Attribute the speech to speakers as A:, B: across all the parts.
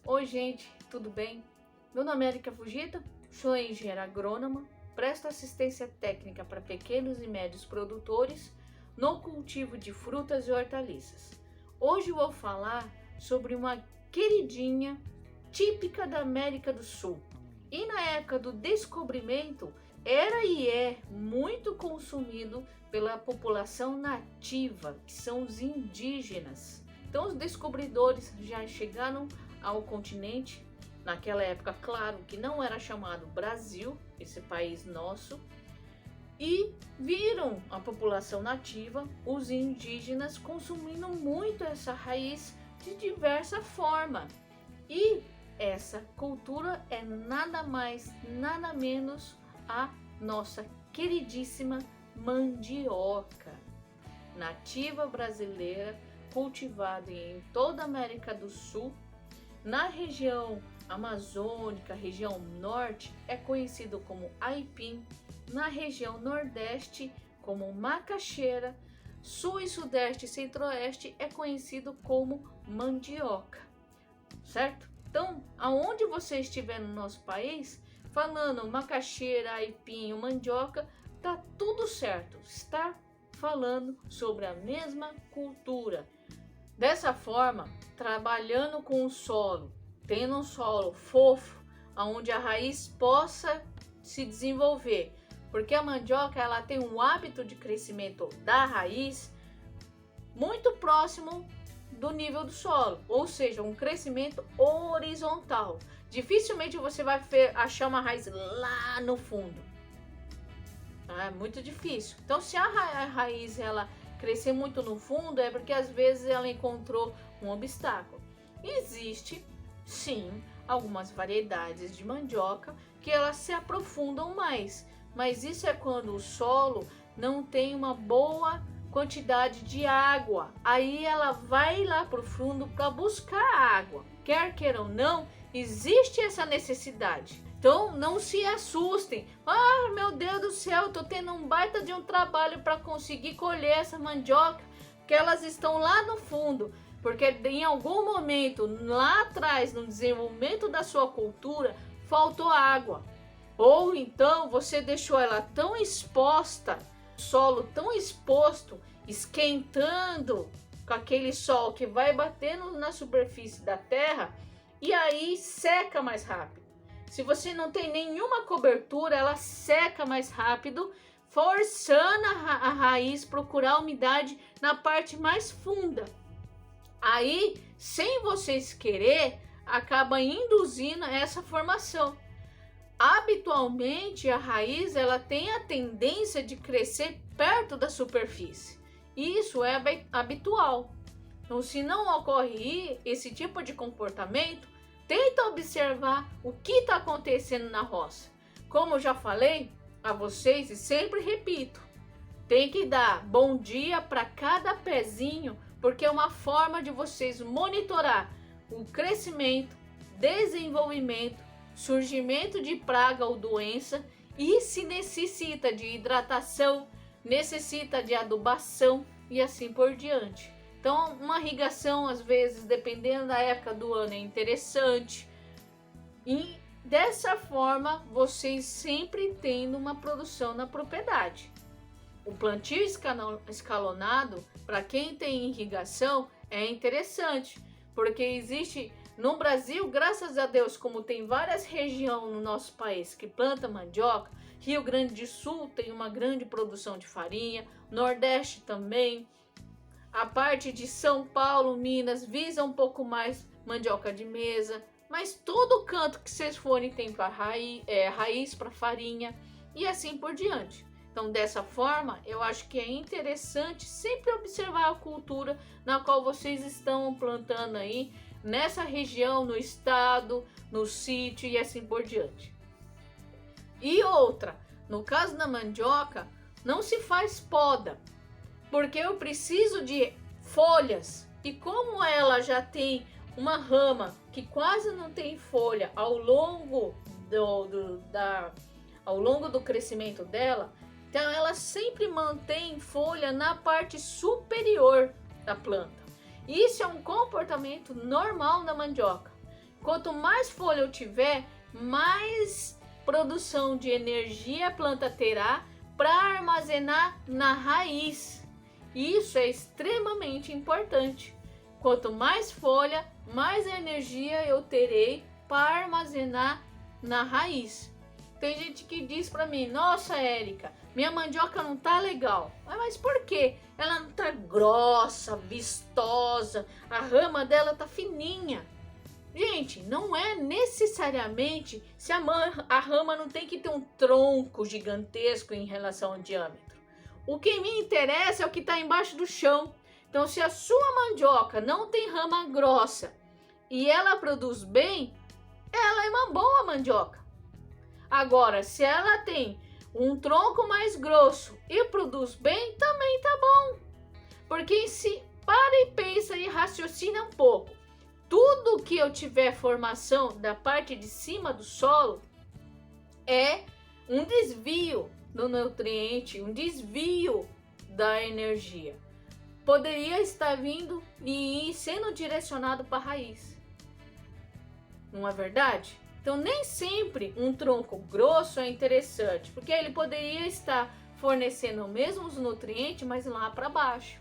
A: Oi gente, tudo bem? Meu nome é Erika Fujita, sou engenheira agrônoma, presto assistência técnica para pequenos e médios produtores no cultivo de frutas e hortaliças. Hoje eu vou falar sobre uma queridinha típica da América do Sul. E na época do descobrimento, era e é muito consumido pela população nativa, que são os indígenas. Então os descobridores já chegaram ao continente, naquela época, claro, que não era chamado Brasil, esse país nosso, e viram a população nativa, os indígenas, consumindo muito essa raiz de diversa forma. E essa cultura é nada mais, nada menos a nossa queridíssima mandioca, nativa brasileira, cultivada em toda a América do Sul. Na região amazônica, região norte, é conhecido como aipim. Na região nordeste, como macaxeira. Sul e sudeste e centro-oeste é conhecido como mandioca, certo? Então, aonde você estiver no nosso país, falando macaxeira, aipim ou mandioca, tá tudo certo. Está falando sobre a mesma cultura. Dessa forma, trabalhando com o solo, tendo um solo fofo, onde a raiz possa se desenvolver, porque a mandioca ela tem um hábito de crescimento da raiz muito próximo do nível do solo, ou seja, um crescimento horizontal. Dificilmente você vai achar uma raiz lá no fundo. É muito difícil. Então, se a raiz ela crescer muito no fundo, é porque às vezes ela encontrou um obstáculo. Existe, sim, algumas variedades de mandioca que elas se aprofundam mais, mas isso é quando o solo não tem uma boa quantidade de água. Aí ela vai lá para o fundo para buscar água. Quer queira ou não, existe essa necessidade. Então não se assustem. Ah, meu Deus do céu, eu tô tendo um baita de um trabalho para conseguir colher essa mandioca, que elas estão lá no fundo, porque em algum momento lá atrás, no desenvolvimento da sua cultura, faltou água. Ou então você deixou ela tão exposta, solo tão exposto, esquentando com aquele sol que vai batendo na superfície da terra, e aí seca mais rápido. Se você não tem nenhuma cobertura, ela seca mais rápido, forçando a raiz procurar umidade na parte mais funda. Aí, sem vocês querer, acaba induzindo essa formação. Habitualmente, a raiz ela tem a tendência de crescer perto da superfície. Isso é habitual. Então, se não ocorre esse tipo de comportamento, tenta observar o que está acontecendo na roça. Como eu já falei a vocês e sempre repito, tem que dar bom dia para cada pezinho, porque é uma forma de vocês monitorar o crescimento, desenvolvimento, surgimento de praga ou doença e se necessita de hidratação, necessita de adubação e assim por diante. Então, uma irrigação, às vezes, dependendo da época do ano, é interessante. E dessa forma, vocês sempre tendo uma produção na propriedade. O plantio escalonado, para quem tem irrigação, é interessante, porque existe no Brasil, graças a Deus, como tem várias regiões no nosso país que planta mandioca, Rio Grande do Sul tem uma grande produção de farinha, Nordeste também. A parte de São Paulo, Minas, visa um pouco mais mandioca de mesa, mas todo canto que vocês forem tem para raiz para farinha e assim por diante. Então, dessa forma, eu acho que é interessante sempre observar a cultura na qual vocês estão plantando aí, nessa região, no estado, no sítio e assim por diante. E outra, no caso da mandioca, não se faz poda, porque eu preciso de folhas, e como ela já tem uma rama que quase não tem folha ao longo do crescimento dela, então ela sempre mantém folha na parte superior da planta. Isso é um comportamento normal na mandioca. Quanto mais folha eu tiver, mais produção de energia a planta terá para armazenar na raiz. Isso é extremamente importante. Quanto mais folha, mais energia eu terei para armazenar na raiz. Tem gente que diz para mim: nossa, Érica, minha mandioca não tá legal. Mas por quê? Ela não tá grossa, vistosa, a rama dela tá fininha. Gente, não é necessariamente se a rama não tem que ter um tronco gigantesco em relação ao diâmetro. O que me interessa é o que está embaixo do chão. Então, se a sua mandioca não tem rama grossa e ela produz bem, ela é uma boa mandioca. Agora, se ela tem um tronco mais grosso e produz bem, também tá bom. Porque se para e pensa e raciocina um pouco. Tudo que eu tiver formação da parte de cima do solo é um desvio do nutriente, um desvio da energia. Poderia estar vindo e sendo direcionado para a raiz. Não é verdade? Então, nem sempre um tronco grosso é interessante, porque ele poderia estar fornecendo os mesmos nutrientes, mas lá para baixo.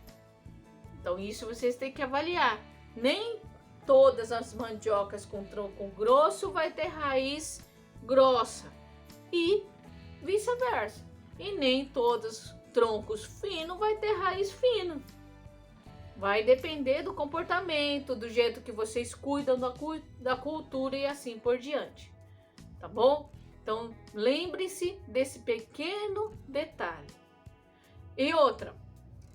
A: Então, isso vocês têm que avaliar. Nem todas as mandiocas com tronco grosso vai ter raiz grossa e vice-versa. E nem todos os troncos finos vai ter raiz fina. Vai depender do comportamento, do jeito que vocês cuidam da cultura e assim por diante. Tá bom? Então, lembre-se desse pequeno detalhe. E outra,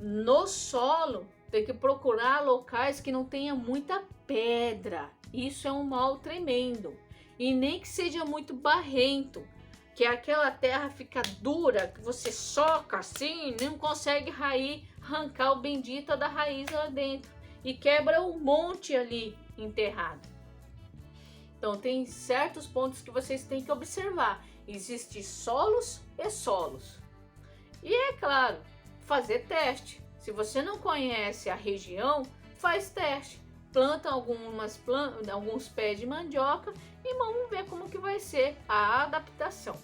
A: no solo, tem que procurar locais que não tenha muita pedra. Isso é um mal tremendo. E nem que seja muito barrento, que aquela terra fica dura, que você soca assim, não consegue arrancar o bendito da raiz lá dentro e quebra um monte ali enterrado. Então tem certos pontos que vocês têm que observar. Existem solos e solos. E é claro, fazer teste. Se você não conhece a região, faz teste. Planta alguns pés de mandioca e vamos ver como que vai ser a adaptação.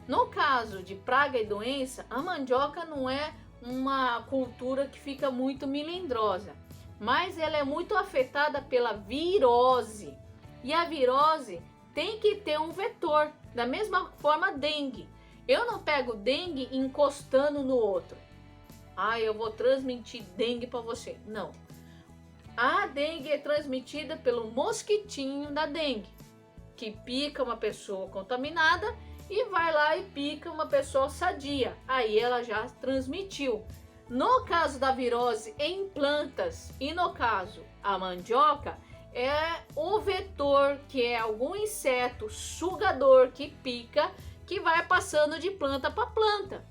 A: No caso de praga e doença, a mandioca não é uma cultura que fica muito melindrosa, mas ela é muito afetada pela virose. E a virose tem que ter um vetor, da mesma forma dengue. Eu não pego dengue encostando no outro. Eu vou transmitir dengue para você. Não. A dengue é transmitida pelo mosquitinho da dengue, que pica uma pessoa contaminada e vai lá e pica uma pessoa sadia. Aí ela já transmitiu. No caso da virose em plantas e no caso a mandioca, é o vetor, que é algum inseto sugador que pica, que vai passando de planta para planta.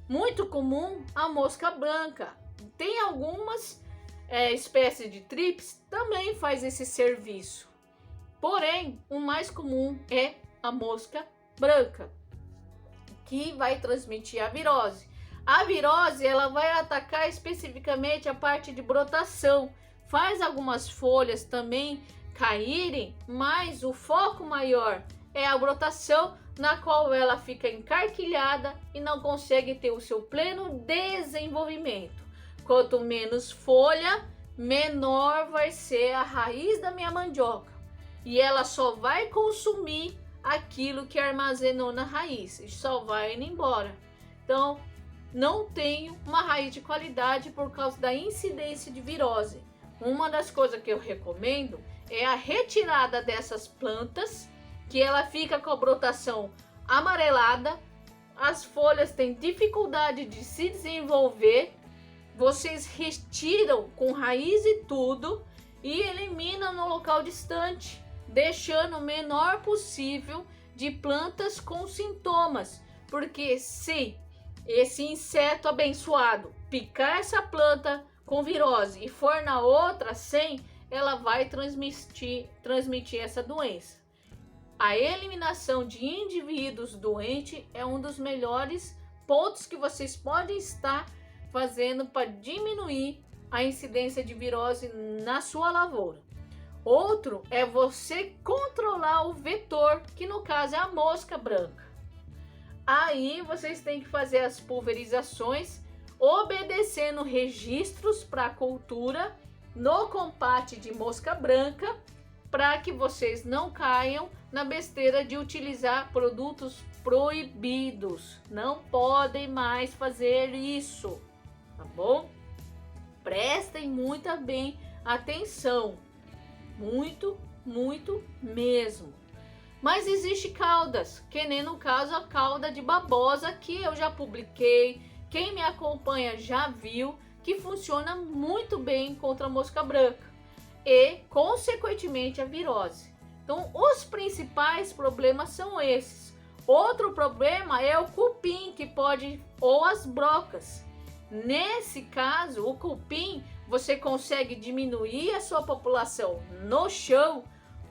A: Muito comum a mosca branca. Tem algumas espécies de trips também faz esse serviço. Porém, o mais comum é a mosca branca, que vai transmitir a virose. A virose ela vai atacar especificamente a parte de brotação. Faz algumas folhas também caírem, mas o foco maior é a brotação, na qual ela fica encarquilhada e não consegue ter o seu pleno desenvolvimento. Quanto menos folha, menor vai ser a raiz da minha mandioca. E ela só vai consumir aquilo que armazenou na raiz e só vai indo embora. Então, não tenho uma raiz de qualidade por causa da incidência de virose. Uma das coisas que eu recomendo é a retirada dessas plantas, que ela fica com a brotação amarelada, as folhas têm dificuldade de se desenvolver. Vocês retiram com raiz e tudo e eliminam no local distante, deixando o menor possível de plantas com sintomas, porque se esse inseto abençoado picar essa planta com virose e for na outra sem, ela vai transmitir essa doença. A eliminação de indivíduos doentes é um dos melhores pontos que vocês podem estar fazendo para diminuir a incidência de virose na sua lavoura. Outro é você controlar o vetor, que no caso é a mosca branca. Aí vocês têm que fazer as pulverizações obedecendo registros para a cultura no combate de mosca branca, para que vocês não caiam na besteira de utilizar produtos proibidos. Não podem mais fazer isso, tá bom? Prestem muito bem atenção, muito mesmo. Mas existe caudas, que nem no caso a cauda de babosa, que eu já publiquei, quem me acompanha já viu, que funciona muito bem contra a mosca branca e, consequentemente, a virose. Então, os principais problemas são esses. Outro problema é o cupim, que pode, ou as brocas. Nesse caso, o cupim, você consegue diminuir a sua população no chão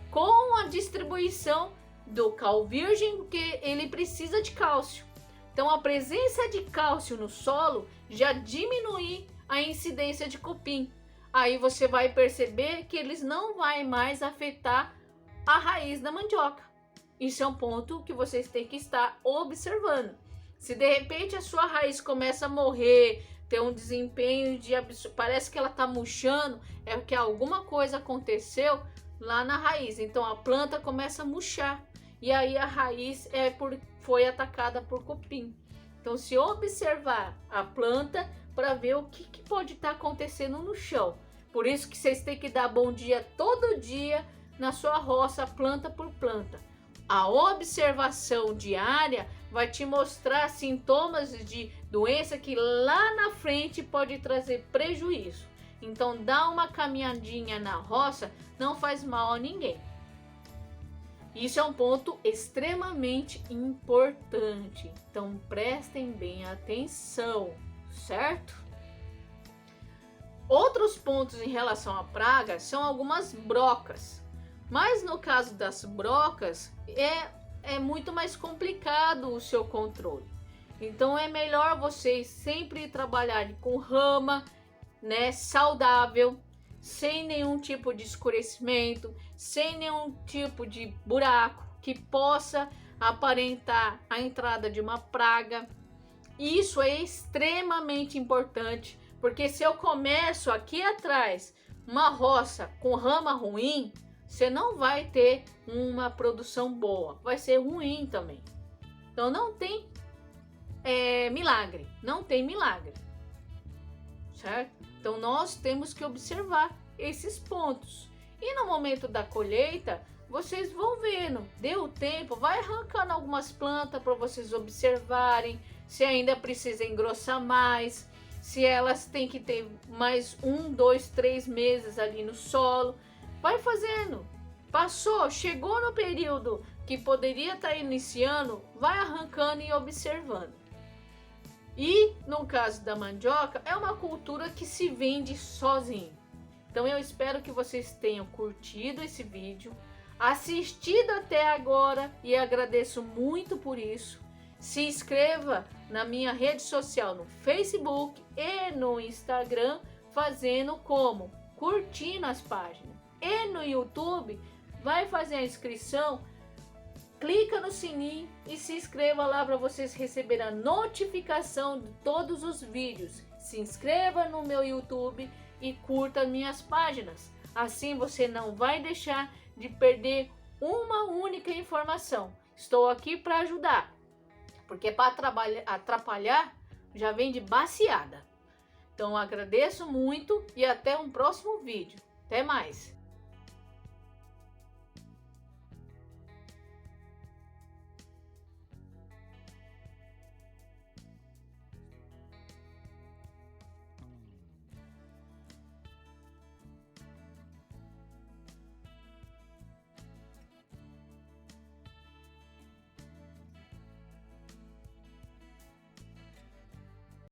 A: com a distribuição do cal virgem, porque ele precisa de cálcio. Então, a presença de cálcio no solo já diminui a incidência de cupim. Aí você vai perceber que eles não vai mais afetar a raiz da mandioca. Isso é um ponto que vocês têm que estar observando. Se de repente a sua raiz começa a morrer, ter um desempenho de parece que ela está murchando, é porque alguma coisa aconteceu lá na raiz. Então a planta começa a murchar e aí a raiz foi atacada por cupim. Então, se observar a planta para ver o que pode estar acontecendo no chão. Por isso que vocês têm que dar bom dia todo dia na sua roça, planta por planta. A observação diária vai te mostrar sintomas de doença que lá na frente pode trazer prejuízo. Então, dá uma caminhadinha na roça não faz mal a ninguém. Isso é um ponto extremamente importante. Então, prestem bem atenção, certo? Outros pontos em relação à praga são algumas brocas. Mas no caso das brocas, é muito mais complicado o seu controle. Então, é melhor vocês sempre trabalharem com rama, né, saudável, sem nenhum tipo de escurecimento, sem nenhum tipo de buraco que possa aparentar a entrada de uma praga. Isso é extremamente importante, porque se eu começo aqui atrás uma roça com rama ruim, você não vai ter uma produção boa, vai ser ruim também. Então não tem milagre, não tem milagre, certo? Então nós temos que observar esses pontos. E no momento da colheita, vocês vão vendo, deu tempo, vai arrancando algumas plantas para vocês observarem se ainda precisa engrossar mais, se elas têm que ter mais 1, 2, 3 meses ali no solo. Vai fazendo. Passou, chegou no período que poderia estar iniciando, vai arrancando e observando. E no caso da mandioca, é uma cultura que se vende sozinho. Então eu espero que vocês tenham curtido esse vídeo, assistido até agora e agradeço muito por isso. Se inscreva na minha rede social no Facebook e no Instagram, fazendo como? Curtindo as páginas. E no YouTube, vai fazer a inscrição, clica no sininho e se inscreva lá para vocês receberem a notificação de todos os vídeos. Se inscreva no meu YouTube e curta minhas páginas. Assim você não vai deixar de perder uma única informação. Estou aqui para ajudar, porque para atrapalhar já vem de baseada. Então agradeço muito e até um próximo vídeo. Até mais!